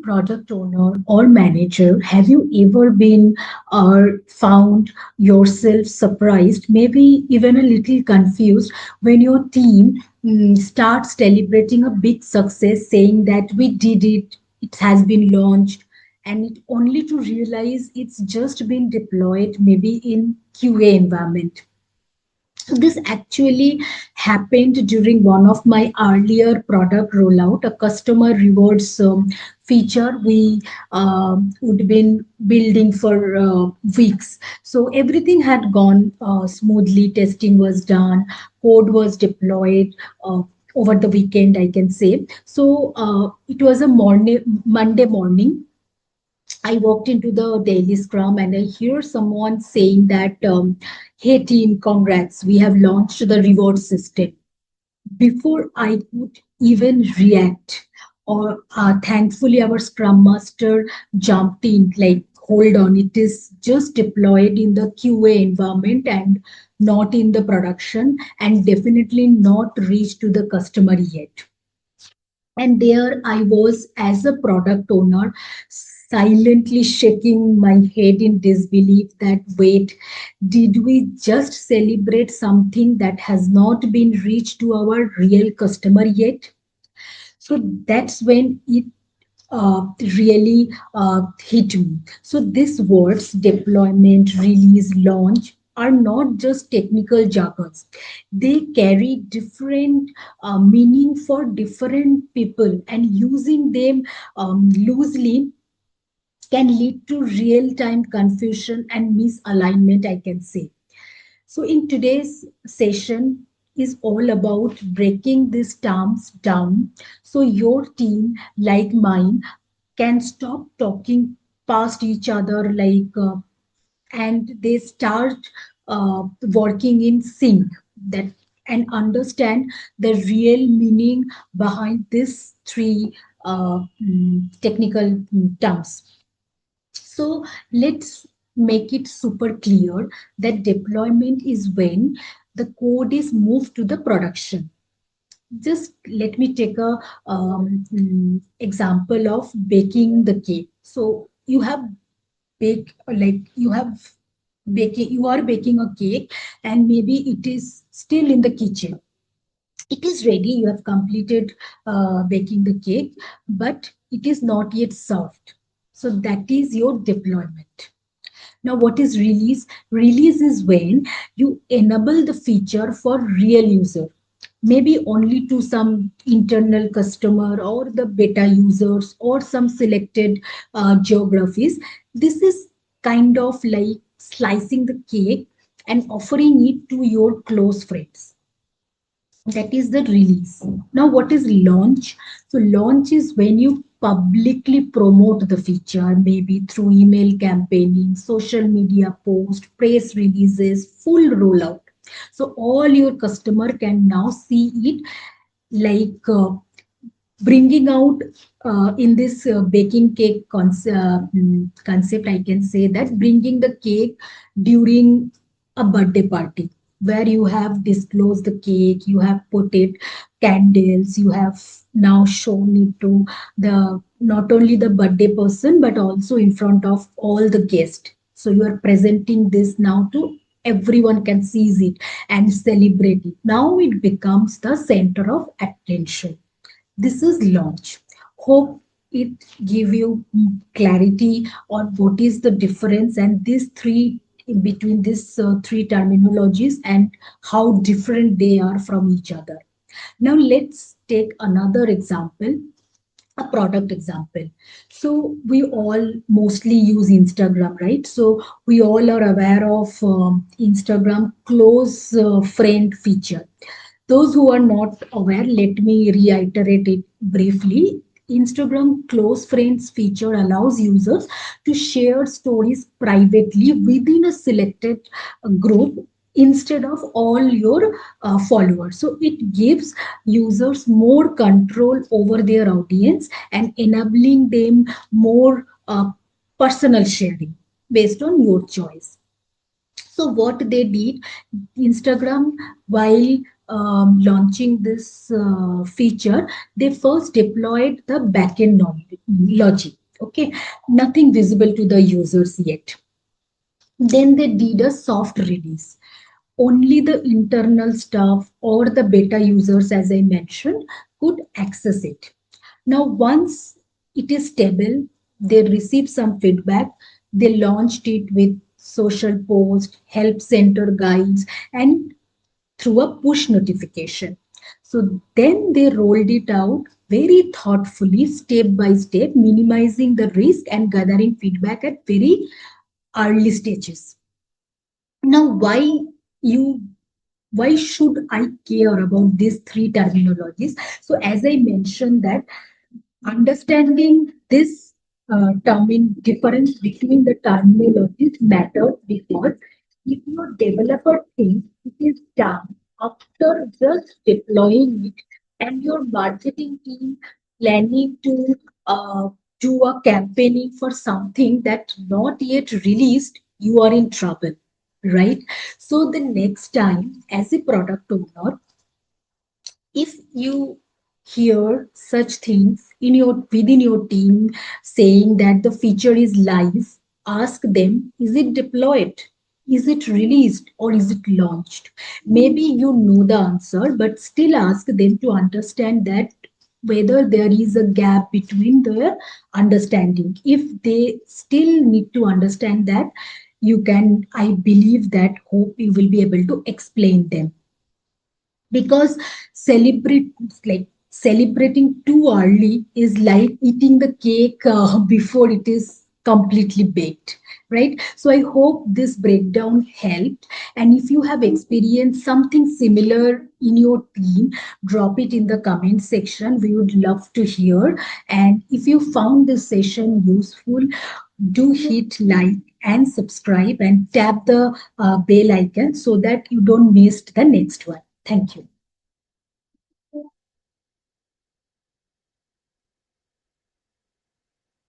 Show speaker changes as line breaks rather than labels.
product owner or manager, have you ever been or found yourself surprised, maybe even a little confused, when your team starts celebrating a big success, saying that we did it, it has been launched, and it only to realize it's just been deployed maybe in QA environment. So this actually happened during one of my earlier product rollout, a customer rewards feature we would been building for weeks. So everything had gone smoothly. Testing was done, code was deployed over the weekend, I can say. So it was a Monday morning. I walked into the daily scrum and I hear someone saying that, hey team, congrats, we have launched the reward system. Before I could even react, or thankfully our scrum master jumped in like, hold on, it is just deployed in the QA environment and not in the production, and definitely not reached to the customer yet. And there I was as a product owner, silently shaking my head in disbelief that, wait, did we just celebrate something that has not been reached to our real customer yet? So that's when it really hit me. So these words, deployment, release, launch, are not just technical jargons. They carry different meaning for different people, and using them loosely can lead to real-time confusion and misalignment, I can say. So in today's session is all about breaking these terms down so your team, like mine, can stop talking past each other and they start working in sync, that and understand the real meaning behind these three technical terms. So let's make it super clear that deployment is when the code is moved to the production. Just let me take a example of baking the cake. So you have you are baking a cake, and maybe it is still in the kitchen. It is ready, you have completed baking the cake, but it is not yet served. So that is your deployment. Now, what is release? Release is when you enable the feature for real user, maybe only to some internal customer or the beta users or some selected geographies. This is kind of like slicing the cake and offering it to your close friends. That is the release. Now, what is launch? So launch is when you publicly promote the feature, maybe through email campaigning, social media post, press releases, full rollout. So all your customer can now see it, like bringing out in this baking cake concept, I can say that bringing the cake during a birthday party, where you have disclosed the cake, you have put it candles, you have now shown it to the not only the birthday person but also in front of all the guests. So you are presenting this now to everyone, can seize it and celebrate it. Now it becomes the center of attention. This is launch. Hope it give you clarity on what is the difference and these three in between these three terminologies and how different they are from each other. Now let's take another example, a product example. So we all mostly use Instagram, right? So we all are aware of Instagram close friend feature. Those who are not aware, let me reiterate it briefly. Instagram close friends feature allows users to share stories privately within a selected group instead of all your followers. So it gives users more control over their audience and enabling them more personal sharing based on your choice. So what they did, Instagram, while launching this feature, they first deployed the backend logic. Okay, nothing visible to the users yet. Then they did a soft release. Only the internal staff or the beta users, as I mentioned, could access it. Now, once it is stable, they receive some feedback. They launched it with social posts, help center guides, and through a push notification. So then they rolled it out very thoughtfully, step by step, minimizing the risk and gathering feedback at very early stages. Now, you why should I care about these three terminologies? So, as I mentioned, that understanding this term in difference between the terminologies matters because if your developer thinks it is done after just deploying it and your marketing team planning to do a campaigning for something that's not yet released, you are in trouble, right? So the next time as a product owner, if you hear such things in your within your team saying that the feature is live, ask them, is it deployed, is it released, or is it launched? Maybe you know the answer, but still ask them to understand that whether there is a gap between their understanding. If they still need to understand that, you can, I believe that, hope you will be able to explain them, because celebrate like celebrating too early is like eating the cake before it is completely baked, right? So I hope this breakdown helped, and if you have experienced something similar in your team, drop it in the comment section. We would love to hear. And if you found this session useful, do hit like and subscribe and tap the bell icon so that you don't miss the next one. Thank you.